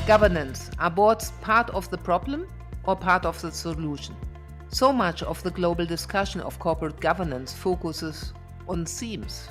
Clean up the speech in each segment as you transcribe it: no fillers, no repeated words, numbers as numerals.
Governance. Are boards part of the problem or part of the solution? So much of the global discussion of corporate governance focuses on themes: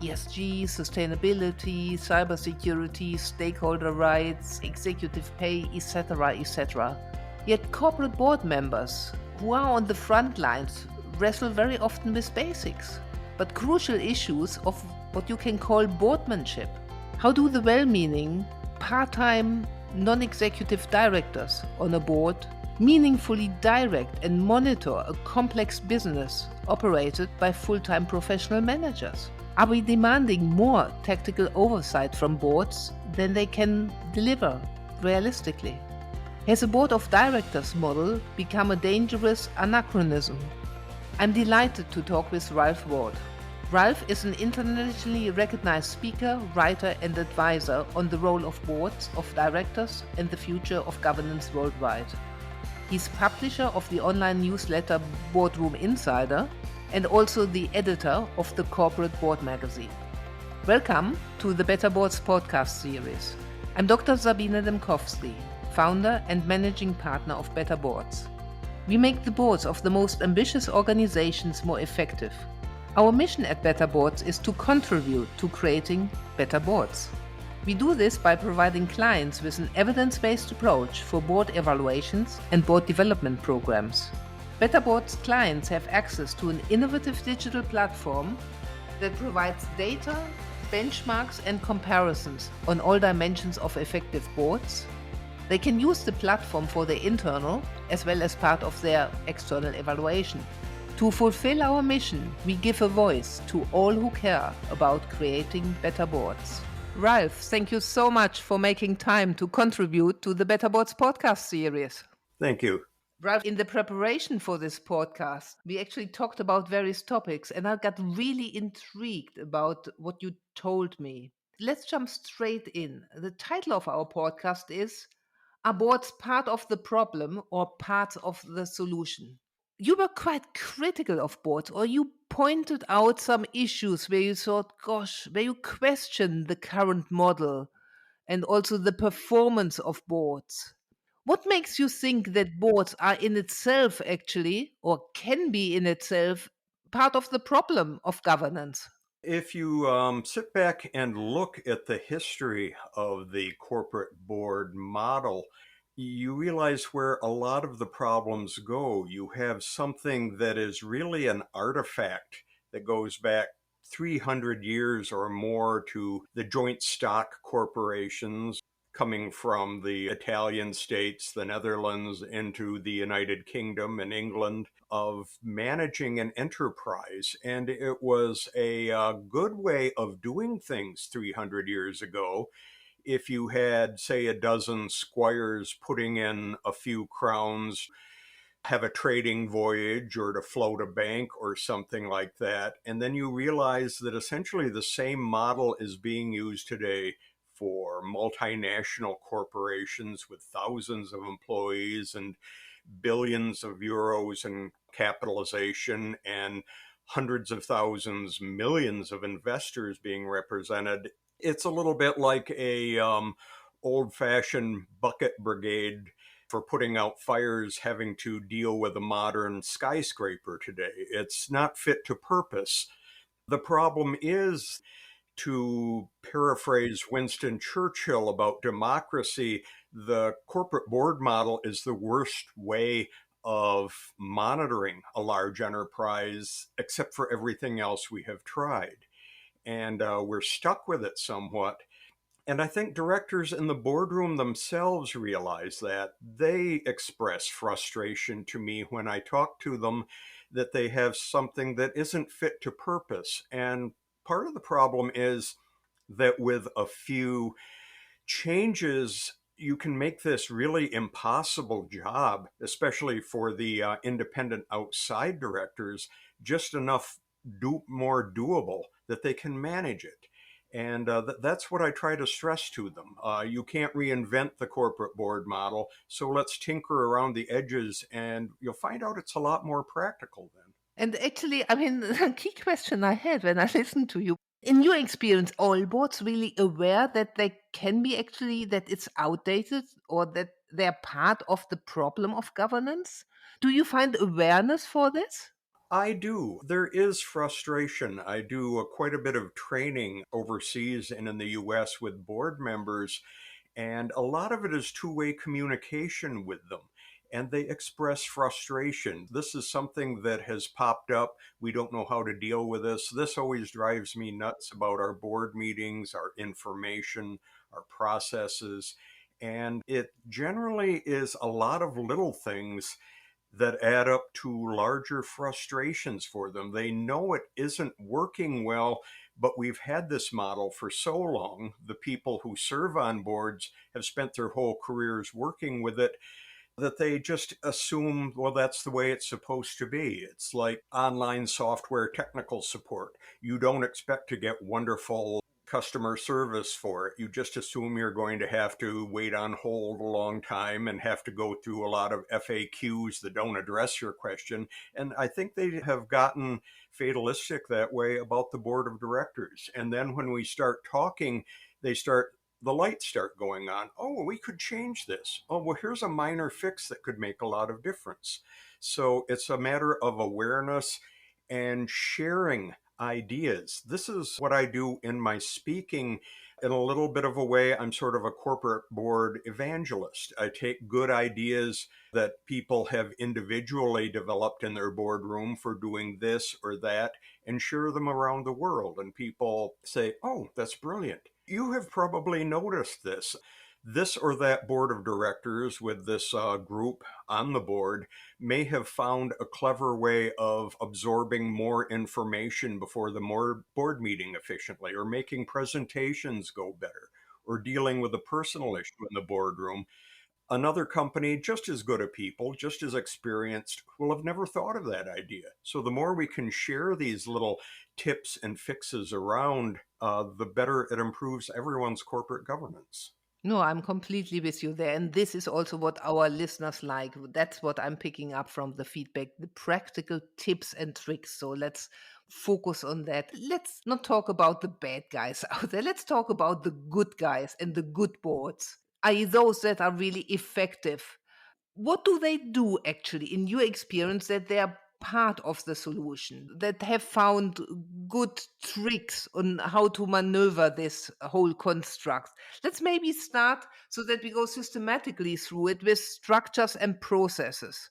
ESG, sustainability, cybersecurity, stakeholder rights, executive pay, etc., etc. Yet corporate board members who are on the front lines wrestle very often with basics, but crucial issues of what you can call boardsmanship. How do the well-meaning, part-time, non-executive directors on a board meaningfully direct and monitor a complex business operated by full-time professional managers? Are we demanding more tactical oversight from boards than they can deliver realistically? Has a board of directors model become a dangerous anachronism? I'm delighted to talk with Ralph Ward. Ralph is an internationally recognized speaker, writer, and advisor on the role of boards of directors and the future of governance worldwide. He's publisher of the online newsletter Boardroom INSIDER and also the editor of the Corporate Board magazine. Welcome to the Better Boards podcast series. I'm Dr. Sabine Dembkowski, founder and managing partner of Better Boards. We make the boards of the most ambitious organizations more effective. Our mission at Better Boards is to contribute to creating better boards. We do this by providing clients with an evidence-based approach for board evaluations and board development programs. Better Boards clients have access to an innovative digital platform that provides data, benchmarks, and comparisons on all dimensions of effective boards. They can use the platform for their internal as well as part of their external evaluation. To fulfill our mission, we give a voice to all who care about creating better boards. Ralph, thank you so much for making time to contribute to the Better Boards podcast series. Thank you. Ralph, in the preparation for this podcast, we actually talked about various topics, and I got really intrigued about what you told me. Let's jump straight in. The title of our podcast is, Are Boards Part of the Problem or Part of the Solution? You were quite critical of boards, or you pointed out some issues where you thought, where you questioned the current model and also the performance of boards. What makes you think that boards are in itself actually, or can be in itself, part of the problem of governance? If you sit back and look at the history of the corporate board model, you realize where a lot of the problems go. You have something that is really an artifact that goes back 300 years or more to the joint stock corporations coming from the Italian states, the Netherlands, into the United Kingdom and England, of managing an enterprise. And it was a good way of doing things 300 years ago. If you had, say, a dozen squires putting in a few crowns, have a trading voyage or to float a bank or something like that, and then you realize that essentially the same model is being used today for multinational corporations with thousands of employees and billions of euros in capitalization and hundreds of thousands, millions of investors being represented. It's a little bit like a old-fashioned bucket brigade for putting out fires having to deal with a modern skyscraper today. It's not fit to purpose. The problem is, to paraphrase Winston Churchill about democracy, the corporate board model is the worst way of monitoring a large enterprise, except for everything else we have tried. And we're stuck with it somewhat. And I think directors in the boardroom themselves realize that. They express frustration to me when I talk to them that they have something that isn't fit to purpose. And part of the problem is that with a few changes, you can make this really impossible job, especially for the independent outside directors, just enough more doable that they can manage it. And that's what I try to stress to them. You can't reinvent the corporate board model, so let's tinker around the edges, and you'll find out it's a lot more practical then. And actually, the key question I had when I listened to you, In your experience, all boards really aware that they can be actually that it's outdated or that they're part of the problem of governance? Do you find awareness for this? I do. There is frustration. I do quite a bit of training overseas and in the US with board members, and a lot of it is two-way communication with them. And they express frustration. This is something that has popped up. We don't know how to deal with this. This always drives me nuts about our board meetings, our information, our processes. And it generally is a lot of little things that add up to larger frustrations for them. They know it isn't working well, but we've had this model for so long. The people who serve on boards have spent their whole careers working with it that they just assume, well, that's the way it's supposed to be. It's like online software technical support. You don't expect to get wonderful customer service for it. You just assume you're going to have to wait on hold a long time and have to go through a lot of FAQs that don't address your question. And I think they have gotten fatalistic that way about the board of directors. And then when we start talking, they start the lights start going on. Oh, we could change this. Oh, well, here's a minor fix that could make a lot of difference. So it's a matter of awareness and sharing ideas. This is what I do in my speaking. In a little bit of a way, I'm sort of a corporate board evangelist. I take good ideas that people have individually developed in their boardroom for doing this or that and share them around the world. And people say, oh, that's brilliant. You have probably noticed this. This or that board of directors with this group on the board may have found a clever way of absorbing more information before the more board meeting efficiently, or making presentations go better, or dealing with a personal issue in the boardroom. Another company, just as good a people, just as experienced, will have never thought of that idea. So the more we can share these little tips and fixes around, the better it improves everyone's corporate governance. No, I'm completely with you there. And this is also what our listeners like. That's what I'm picking up from the feedback, the practical tips and tricks. So let's focus on that. Let's not talk about the bad guys out there. Let's talk about the good guys and the good boards, i.e., those that are really effective. What do they do actually, in your experience, that they are part of the solution, that have found good tricks on how to maneuver this whole construct? Let's maybe start so that we go systematically through it with structures and processes.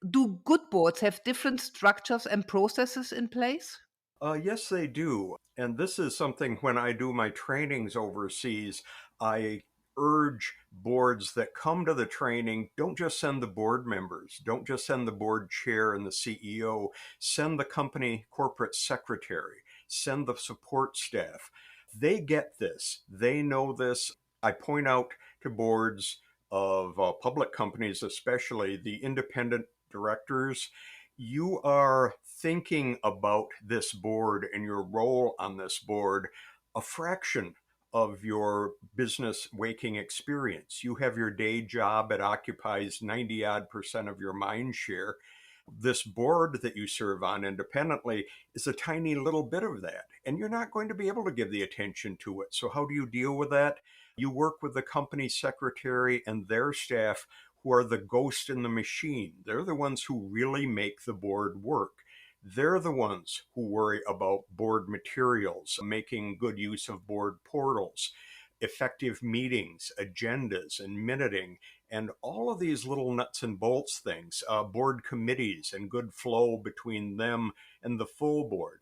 Do good boards have different structures and processes in place? Yes, they do. And this is something when I do my trainings overseas, I urge boards that come to the training, don't just send the board members, don't just send the board chair and the CEO, send the company corporate secretary, send the support staff. They get this, they know this. I point out to boards of public companies, especially the independent directors, you are thinking about this board and your role on this board a fraction of your business waking experience. You have your day job, it occupies 90 odd percent of your mind share. This board that you serve on independently is a tiny little bit of that, and you're not going to be able to give the attention to it. So, how do you deal with that? You work with the company secretary and their staff, who are the ghost in the machine. They're the ones who really make the board work. They're the ones who worry about board materials, making good use of board portals, effective meetings, agendas, and minuting, and all of these little nuts and bolts things, board committees and good flow between them and the full board.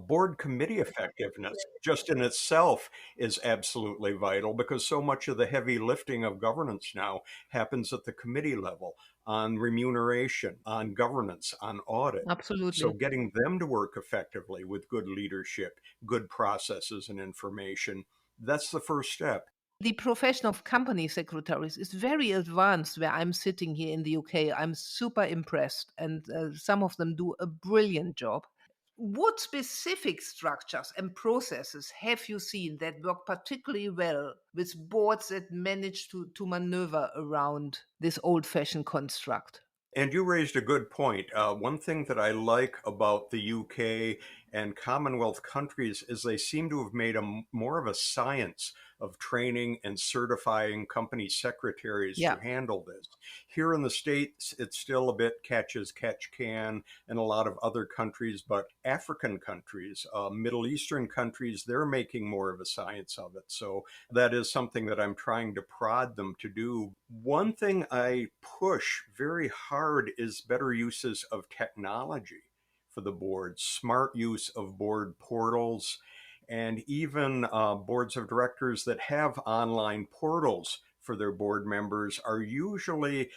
Board committee effectiveness just in itself is absolutely vital, because so much of the heavy lifting of governance now happens at the committee level, on remuneration, on governance, on audit. So Absolutely. getting them to work effectively with good leadership, good processes and information, that's the first step. The profession of company secretaries is very advanced where I'm sitting here in the UK. I'm super impressed, and some of them do a brilliant job. What specific structures and processes have you seen that work particularly well with boards that manage to maneuver around this old fashioned construct? And you raised a good point. One thing that I like about the UK and Commonwealth countries is they seem to have made more of a science of training and certifying company secretaries to Yeah. handle this. Here in the States, it's still a bit catch as catch can in a lot of other countries, but African countries, Middle Eastern countries, they're making more of a science of it. So that is something that I'm trying to prod them to do. One thing I push very hard is better uses of technology for the board, smart use of board portals, and even boards of directors that have online portals for their board members are usually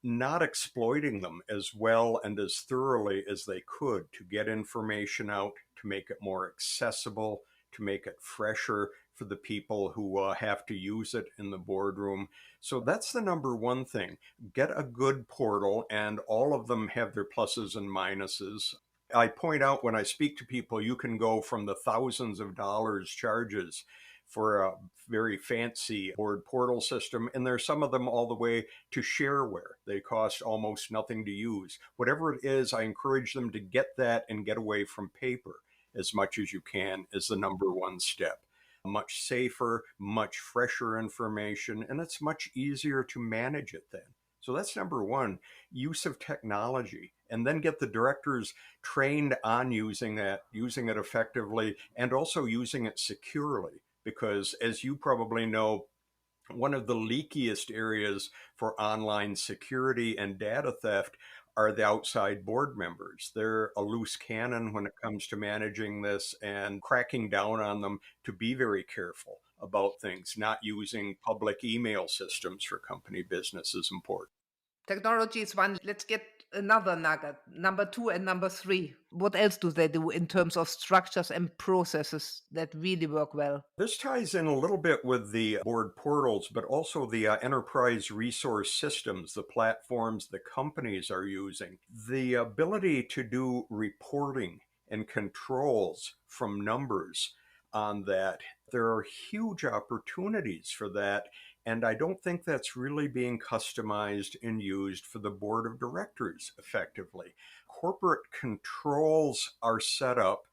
not exploiting them as well and as thoroughly as they could to get information out, to make it more accessible, to make it fresher for the people who have to use it in the boardroom. So that's the number one thing. Get a good portal, and all of them have their pluses and minuses. I point out when I speak to people, you can go from the thousands of dollars charges for a very fancy board portal system, and there's some of them all the way to shareware. They cost almost nothing to use. Whatever it is, I encourage them to get that and get away from paper as much as you can is the number one step. Much safer, much fresher information, and it's much easier to manage it then. So that's number one, use of technology, and then get the directors trained on using it effectively, and also using it securely. Because as you probably know, one of the leakiest areas for online security and data theft are the outside board members. They're a loose cannon when it comes to managing this, and cracking down on them to be very careful about things. Not using public email systems for company business is important. Technology is one. Let's get another nugget. Number 2 and number 3. What else do they do in terms of structures and processes that really work well? This ties in a little bit with the board portals, but also the enterprise resource systems, the platforms the companies are using. The ability to do reporting and controls from numbers on that. There are huge opportunities for that. And I don't think that's really being customized and used for the board of directors effectively. Corporate controls are set up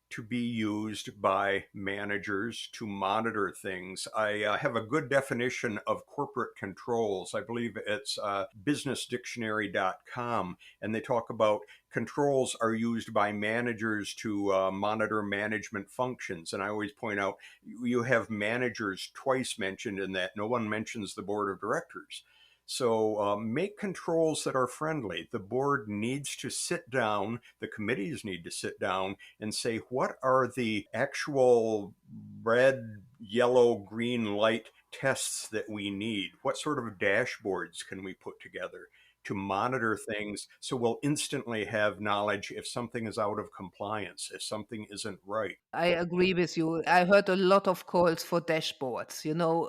to be used by managers to monitor things. I have a good definition of corporate controls. I believe it's businessdictionary.com, and they talk about controls are used by managers to monitor management functions. And I always point out you have managers twice mentioned in that. No one mentions the board of directors. So make controls that are friendly. The board needs to sit down, the committees need to sit down and say, what are the actual red, yellow, green light tests that we need? What sort of dashboards can we put together to monitor things so we'll instantly have knowledge if something is out of compliance, if something isn't right? I agree with you. I heard a lot of calls for dashboards,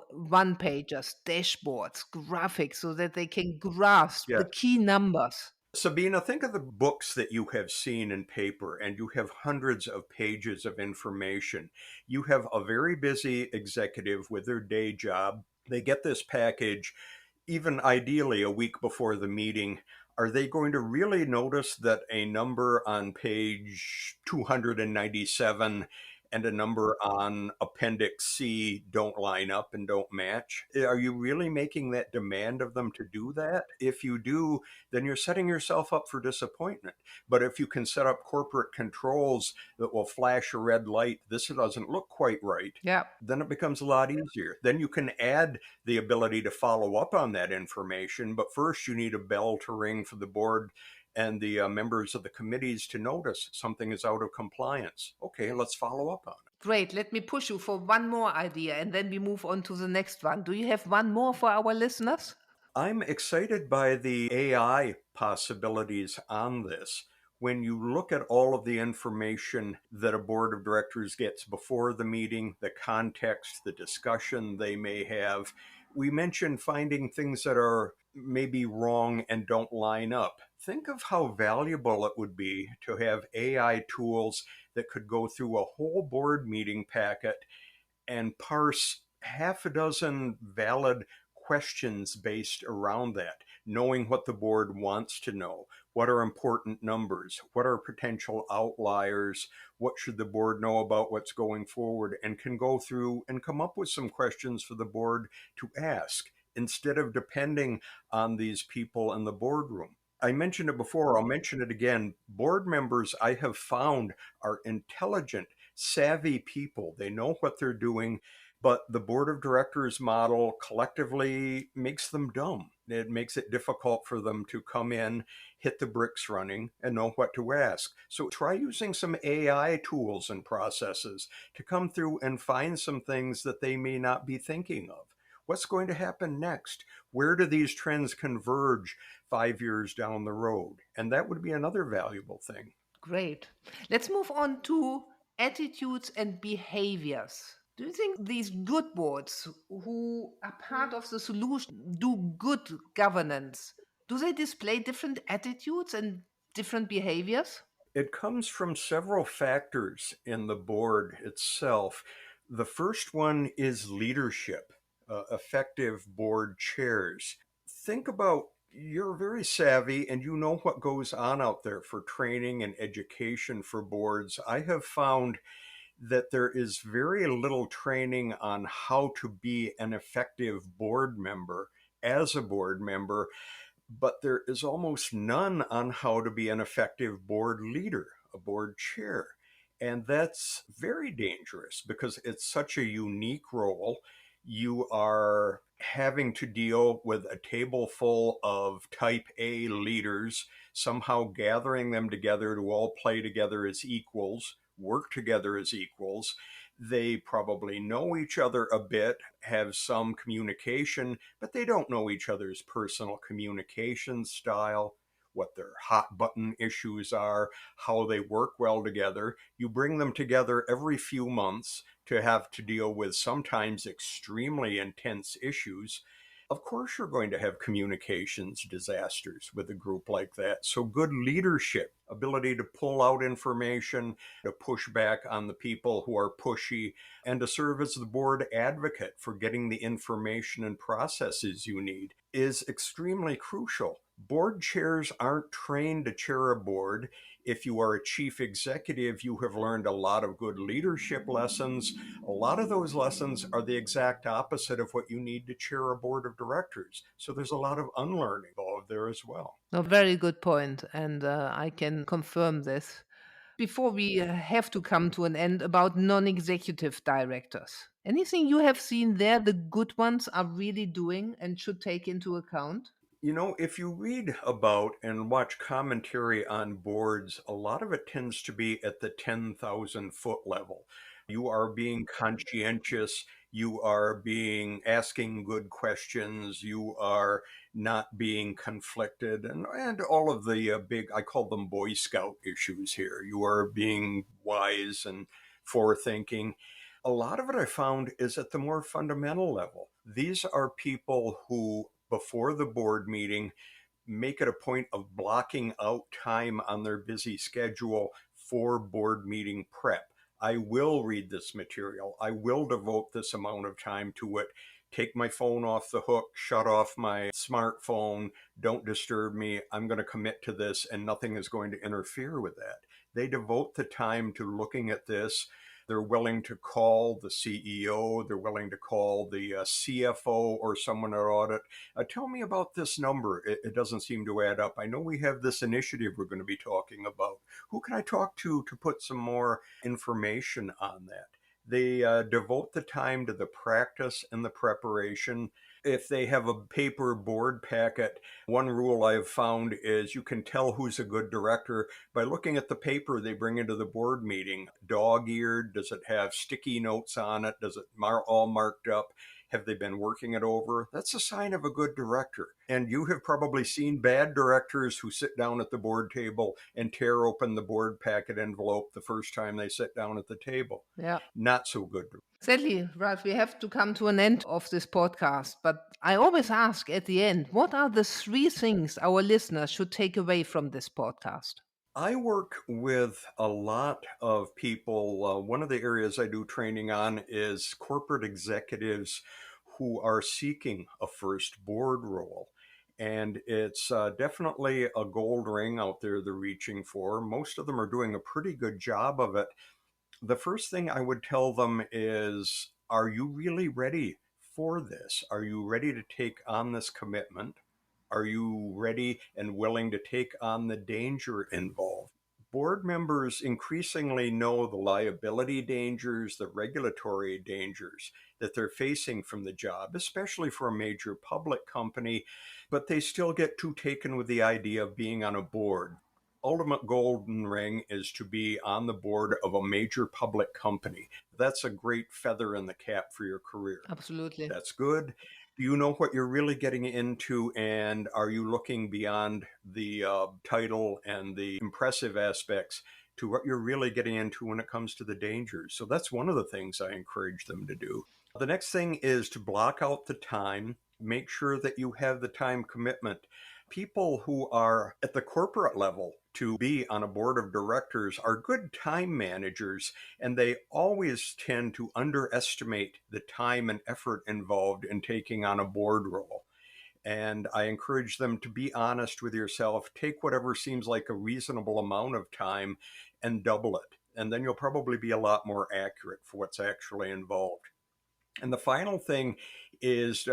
one pagers, dashboards, graphics, so that they can grasp Yeah. the key numbers. Sabina, think of the books that you have seen in paper, and you have hundreds of pages of information. You have a very busy executive with their day job. They get this package, even ideally a week before the meeting. Are they going to really notice that a number on page 297 and a number on Appendix C don't line up and don't match? Are you really making that demand of them to do that? If you do, then you're setting yourself up for disappointment. But if you can set up corporate controls that will flash a red light, this doesn't look quite right, Yeah. then it becomes a lot easier. Then you can add the ability to follow up on that information. But first, you need a bell to ring for the board and the members of the committees to notice something is out of compliance. Okay, let's follow up on it. Great. Let me push you for one more idea and then we move on to the next one. Do you have one more for our listeners? I'm excited by the AI possibilities on this. When you look at all of the information that a board of directors gets before the meeting, the context, the discussion they may have, we mentioned finding things that are maybe wrong and don't line up. Think of how valuable it would be to have AI tools that could go through a whole board meeting packet and parse half a dozen valid questions based around that, knowing what the board wants to know. What are important numbers? What are potential outliers? What should the board know about what's going forward? And can go through and come up with some questions for the board to ask instead of depending on these people in the boardroom. I mentioned it before, I'll mention it again. Board members, I have found, are intelligent, savvy people. They know what they're doing, but the board of directors model collectively makes them dumb. It makes it difficult for them to come in, hit the bricks running, and know what to ask. So try using some AI tools and processes to come through and find some things that they may not be thinking of. What's going to happen next? Where do these trends converge 5 years down the road? And that would be another valuable thing. Great. Let's move on to attitudes and behaviors. Do you think these good boards who are part of the solution do good governance? Do they display different attitudes and different behaviors? It comes from several factors in the board itself. The first one is leadership, effective board chairs. Think about, you're very savvy and you know what goes on out there for training and education for boards. I have found that there is very little training on how to be an effective board member as a board member, but there is almost none on how to be an effective board leader, a board chair. And that's very dangerous because it's such a unique role. You are having to deal with a table full of type A leaders, somehow gathering them together to all play together as equals, work together as equals. They probably know each other a bit, have some communication, but they don't know each other's personal communication style, what their hot button issues are, how they work well together. You bring them together every few months to have to deal with sometimes extremely intense issues. Of course, you're going to have communications disasters with a group like that. So, good leadership, ability to pull out information, to push back on the people who are pushy, and to serve as the board advocate for getting the information and processes you need is extremely crucial. Board chairs aren't trained to chair a board. If you are a chief executive, you have learned a lot of good leadership lessons. A lot of those lessons are the exact opposite of what you need to chair a board of directors. So there's a lot of unlearning involved there as well. A very good point, and I can confirm this. Before we have to come to an end, about non executive directors. Anything you have seen there the good ones are really doing and should take into account? You know, if you read about and watch commentary on boards, a lot of it tends to be at the 10,000 foot level. You are being conscientious, you are being asking good questions, you are not being conflicted, and all of the big, I call them Boy Scout issues here. You are being wise and forethinking. A lot of it I found is at the more fundamental level. These are people who, before the board meeting, make it a point of blocking out time on their busy schedule for board meeting prep. I will read this material. I will devote this amount of time to it. Take my phone off the hook, shut off my smartphone, don't disturb me. I'm going to commit to this and nothing is going to interfere with that. They devote the time to looking at this. They're willing to call the CEO. They're willing to call the CFO or someone at audit. Tell me about this number. It doesn't seem to add up. I know we have this initiative we're going to be talking about. Who can I talk to put some more information on that? They devote the time to the practice and the preparation. If they have a paper board packet, one rule I've found is you can tell who's a good director by looking at the paper they bring into the board meeting. Dog-eared? Does it have sticky notes on it? Does it all marked up? Have they been working it over? That's a sign of a good director. And you have probably seen bad directors who sit down at the board table and tear open the board packet envelope the first time they sit down at the table. Yeah. Not so good. Sadly, Ralph, we have to come to an end of this podcast, but I always ask at the end, what are the three things our listeners should take away from this podcast? I work with a lot of people. One of the areas I do training on is corporate executives who are seeking a first board role. And it's definitely a gold ring out there they're reaching for. Most of them are doing a pretty good job of it. The first thing I would tell them is, are you really ready for this? Are you ready to take on this commitment? Are you ready and willing to take on the danger involved? Board members increasingly know the liability dangers, the regulatory dangers that they're facing from the job, especially for a major public company, but they still get too taken with the idea of being on a board. Ultimate golden ring is to be on the board of a major public company. That's a great feather in the cap for your career. Absolutely. That's good. Do you know what you're really getting into, and are you looking beyond the title and the impressive aspects to what you're really getting into when it comes to the dangers? So that's one of the things I encourage them to do. The next thing is to block out the time. Make sure that you have the time commitment. People who are at the corporate level to be on a board of directors are good time managers, and they always tend to underestimate the time and effort involved in taking on a board role. And I encourage them to be honest with yourself, take whatever seems like a reasonable amount of time and double it. And then you'll probably be a lot more accurate for what's actually involved. And the final thing is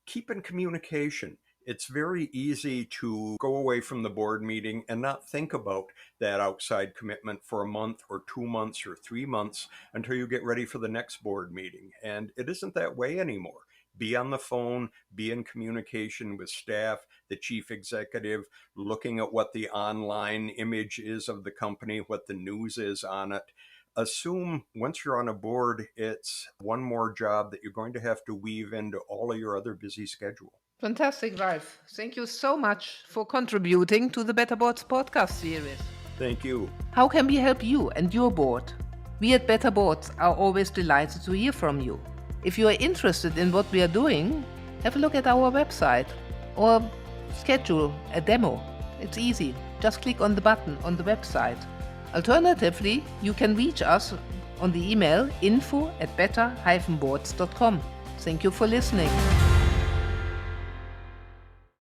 keep in communication. It's very easy to go away from the board meeting and not think about that outside commitment for a month or 2 months or 3 months until you get ready for the next board meeting. And it isn't that way anymore. Be on the phone, be in communication with staff, the chief executive, looking at what the online image is of the company, what the news is on it. Assume once you're on a board, it's one more job that you're going to have to weave into all of your other busy schedule. Fantastic, Ralph. Thank you so much for contributing to the Better Boards podcast series. Thank you. How can we help you and your board? We at Better Boards are always delighted to hear from you. If you are interested in what we are doing, have a look at our website or schedule a demo. It's easy. Just click on the button on the website. Alternatively, you can reach us on the email info@better-boards.com. Thank you for listening.